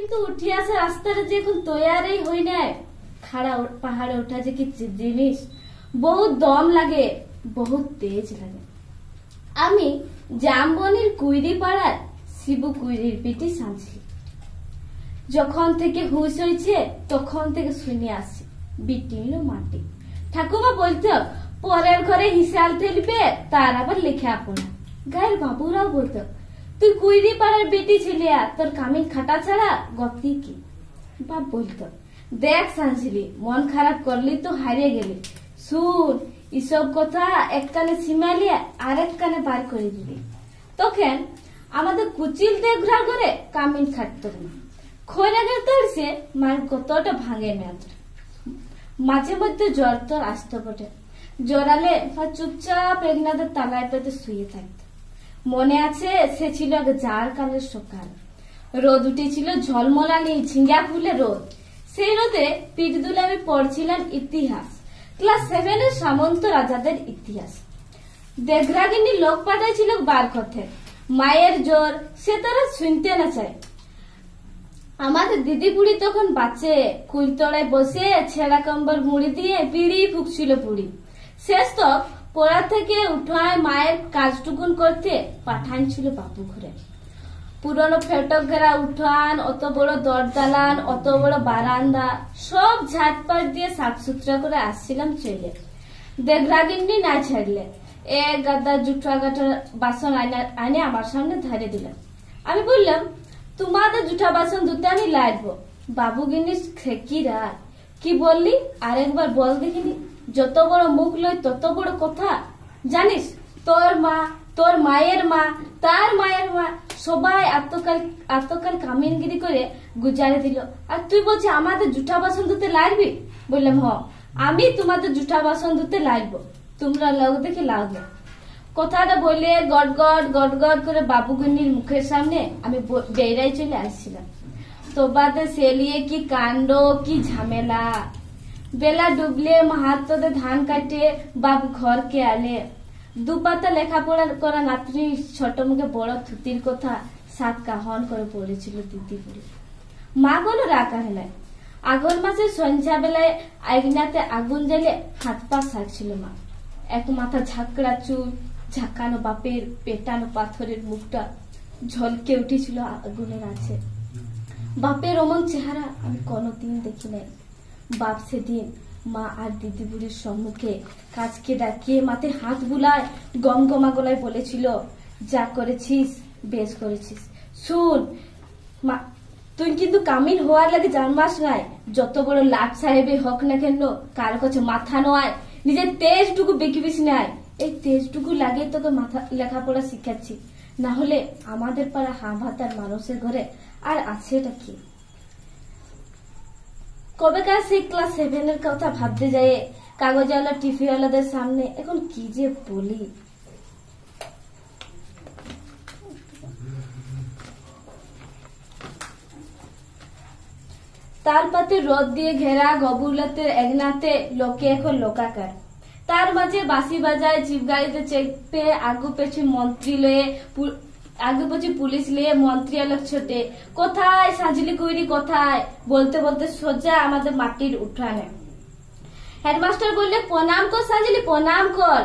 কিন্তু উঠি আসা রাস্তাটা যে এখন তৈয়ারই হই নাই। খাড়া পাহাড়ে ওঠা যে কি জিনিস, বহুত দম লাগে, বহুত তেজ লাগে। আমি জামবনির কুইরি পাড়ার শিবু কুইরির পিটি সাঁঝলি। যখন থেকে হুঁশ হয়েছে তখন থেকে শুনে আসছি বিটিল মাটি। ঠাকুমা বলতো পরের ঘরে হিসাল ফেলবে, তার আবার লেখাপড়া। গায়ের বাবুরাও বলতো তুই কুইরি পাড়ার বেটি ছেলে, তোর কামিন খাটা ছাড়া গতি কি। বাপ বলতো দেখ সাঁঝলি, মন খারাপ করলি তো হারিয়ে গেলি। শুন, এসব কথা এক কানে সীমালিয়ে আরেক কানে বার করে দিবি। তখন আমাদের কুচিল দেঘরা করে কামিন খাটতো না। খৈরাগের তলসে মায়ের কতটা ভাঙে মেয়াদ। মাঝে মধ্যে জ্বর তোর আসতে বটে, জড়ালে চুপচাপ একনাদের তালায় পেতে শুয়ে থাকত। মনে আছে সে ছিল জার কালের সকাল, রোদ উঠেছিল ঝলমলানি ঝিঙ্গা ফুলে রোদ। সেই রোদে পিঠ দুলে আমি পড়ছিলাম ইতিহাস, ক্লাস 7 এর সামন্ত রাজাদের ইতিহাস। দেঘরাগিনী লোক পাঠাইছিল বার কথে, মায়ের জ্বর সে তারা শুনতে না চায়। আমাদের দিদি বুড়ি তখন বাঁচে, কুলতলায় বসে ছেঁড়া কম্বল মুড়ি দিয়ে বিড়ি ফুকছিল বুড়ি। শেষ তো পড়া থেকে উঠায় মায়ের কাজটুকুন করতে পাঠাইছিল বাপু ঘরে। পুরনো ফেটক ঘেরা উঠান, অত বড় দরদালান, অত বড় বারান্দা, সব ঝাটপাট দিয়ে সাফ সুতরা করে আসছিলাম চলে। দেঘরাগিন্নি না ছাড়লে এক গাদা জুঠা গাঠা বাসন আনে আমার সামনে ধরে দিলাম। আমি বললাম তোমাদের জুঠা বাসন ধুতে আমি লাগবো। বাবু গিন্নি খেকি রাত, কি বললি আরেকবার বল দেখিনি। যত বড় মুখ লই তত বড় কথা। জানিস তোর মা, তোর মায়ের মা, তার মায়ের মা সবাই আত্মকাল কামিনগিরি করে গুজারে দিল, আর তুই বলছিস আমাদের জুঠা বাসন ধুতে লাগবি। বললাম হ, আমি তোমাদের জুঠা বাসন ধুতে লাগবো, তোমরা লোক দেখে লাগবে। কথাটা বলে গট গট গট গট করে বাবুগিন্নির মুখের সামনে আমি বেড়াই চলে আসছিলাম। তো বাদে সেলিয়ে কি কাণ্ড, কি ঝামেলা। বেলা ডুবলে মাহাতোদের ধান কাটে বাবু ঘরকে আলে। দুপাতা লেখাপড়া করা নাতনি ছোট মুখে বড় থুতির কথা সাত কাহন করে পড়েছিল দিদি বুড়ি। মা কোনো রাখা হেলায়। আগুন মাসের সন্ধ্যা বেলায় আইনাতে আগুন জ্বালে হাত পা সারছিল মা। এক মাথা ঝাঁকড়া চুল, ঝাঁকানো বাপের পেটানো পাথরের মুখটা ঝলকে উঠেছিল আগুনের আছে। বাপের অমন চেহারা আমি কোনোদিন দেখি নাই। বাপ সেদিন মা আর দিদি বুড়ির সম্মুখে কাজকে ডাকিয়ে মাথায় হাত বুলায় গমগমা গলায় বলেছিল, যা করেছিস বেশ করেছিস। শুন মা, তুই কিন্তু কামিন হওয়ার লাগে জানবাস নাই। যত বড় লাট সাহেবে হোক না কেন, কারো কাছে মাথা নয়, নিজের তেজটুকু বেঁকিবিস নাই। এই তেজটুকু লাগে তোকে মাথা লেখাপড়া শিখাচ্ছি, না হলে আমাদের পাড়া হাভাতার মানুষের ঘরে আর আছে এটা কি। কবেকার সেই ক্লাস 7 এর কথা ভাবতে যায় কাগজওয়ালা টিফিওয়ালাদের সামনে। এখন কি যে বলি। তার পাতে রোদ দিয়ে ঘেরা গবুলাতের একনাতে লোকে এখন লোকাকার। তার মাঝে বাঁশি বাজায়, জিপ গাড়িতে চেপে আগু পেছু মন্ত্রী লয়ে, আগে পছি পুলিশ লিয়ে মন্ত্রী আলোক ছোটে। কোথায় সাজলি কুইরি কোথায় বলতে বলতে সোজা আমাদের মাটির উঠানে। হেডমাস্টার বললে প্রণাম কর সাজলি, প্রণাম কর।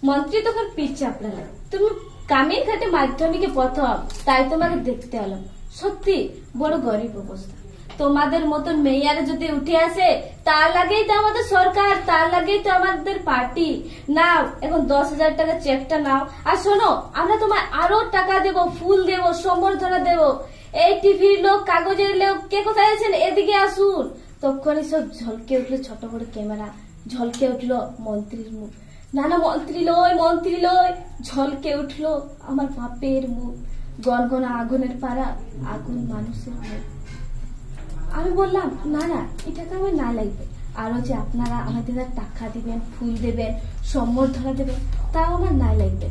মন্ত্রী তখন পিঠ চাপড়ালেন, তুমি কামিন খাটে মাধ্যমিকে প্রথম, তাই তোমাকে দেখতে এলাম। সত্যি বড় গরিব অবস্থা। তোমাদের মতন মেয়ারে যদি উঠে আসে তার লাগেই তো আমাদের সরকার, তার লাগেই তো আমাদের পার্টি। নাও এখন 10,000 টাকা চেকটা নাও, আর শোনো আমরা তোমায় আরো টাকা দেব, ফুল দেব, সম্বর্ধনা দেব। এই টিভির লোক, কাগজের লোক কে কোথায় আছেন এদিকে আসুন। তখনই সব ঝলকে উঠলো ছোট বড় ক্যামেরা, ঝলকে উঠলো মন্ত্রীর মুখ। না না মন্ত্রী লয়, মন্ত্রী লয়। ঝলকে উঠলো আমার বাপের মুখ, গনগনা আগুনের পাড়া, আগুন মানুষের মুখ। আমি বললাম না না, এটাকে আমার না লাগবে। আরো যে আপনারা আমাদের টাকা দিবেন, ফুল দেবেন, সম্বর্ধনা দেবেন, তাও আমার না লাগবে।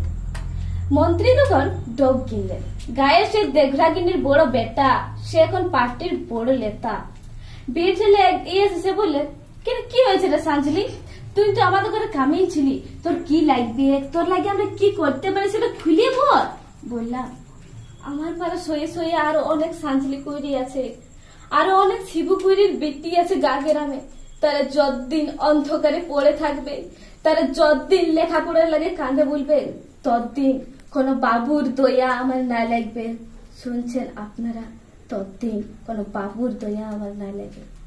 মন্ত্রী তখন ডোব কিনলেন। গায়ে সে দেঘরাগিনীর বড় বেটা, সে এখন পার্টির বড় নেতা। বীর ছেলে এসে বললেন, কি হয়েছে রে সাঞ্জলি, তুই তো আমাদের ঘরে কামিয়ে ছিলি, তোর কি লাগবে, তোর লাগে আমরা কি করতে পারি সেটা খুলে বল। বললাম আমার পাড়া সয়ে সয়ে আরো অনেক সাঞ্জলি করি আছে, আরো অনেক শিবুপুরীর বেটি আছে গা গ্রামে, তারা যতদিন অন্ধকারে পড়ে থাকবে, তারা যতদিন লেখাপড়ার লাগে কাঁদে বলবে, ততদিন কোনো বাবুর দয়া আমার না লাগবে। শুনছেন আপনারা? ততদিন কোনো বাবুর দয়া আমার না লাগে।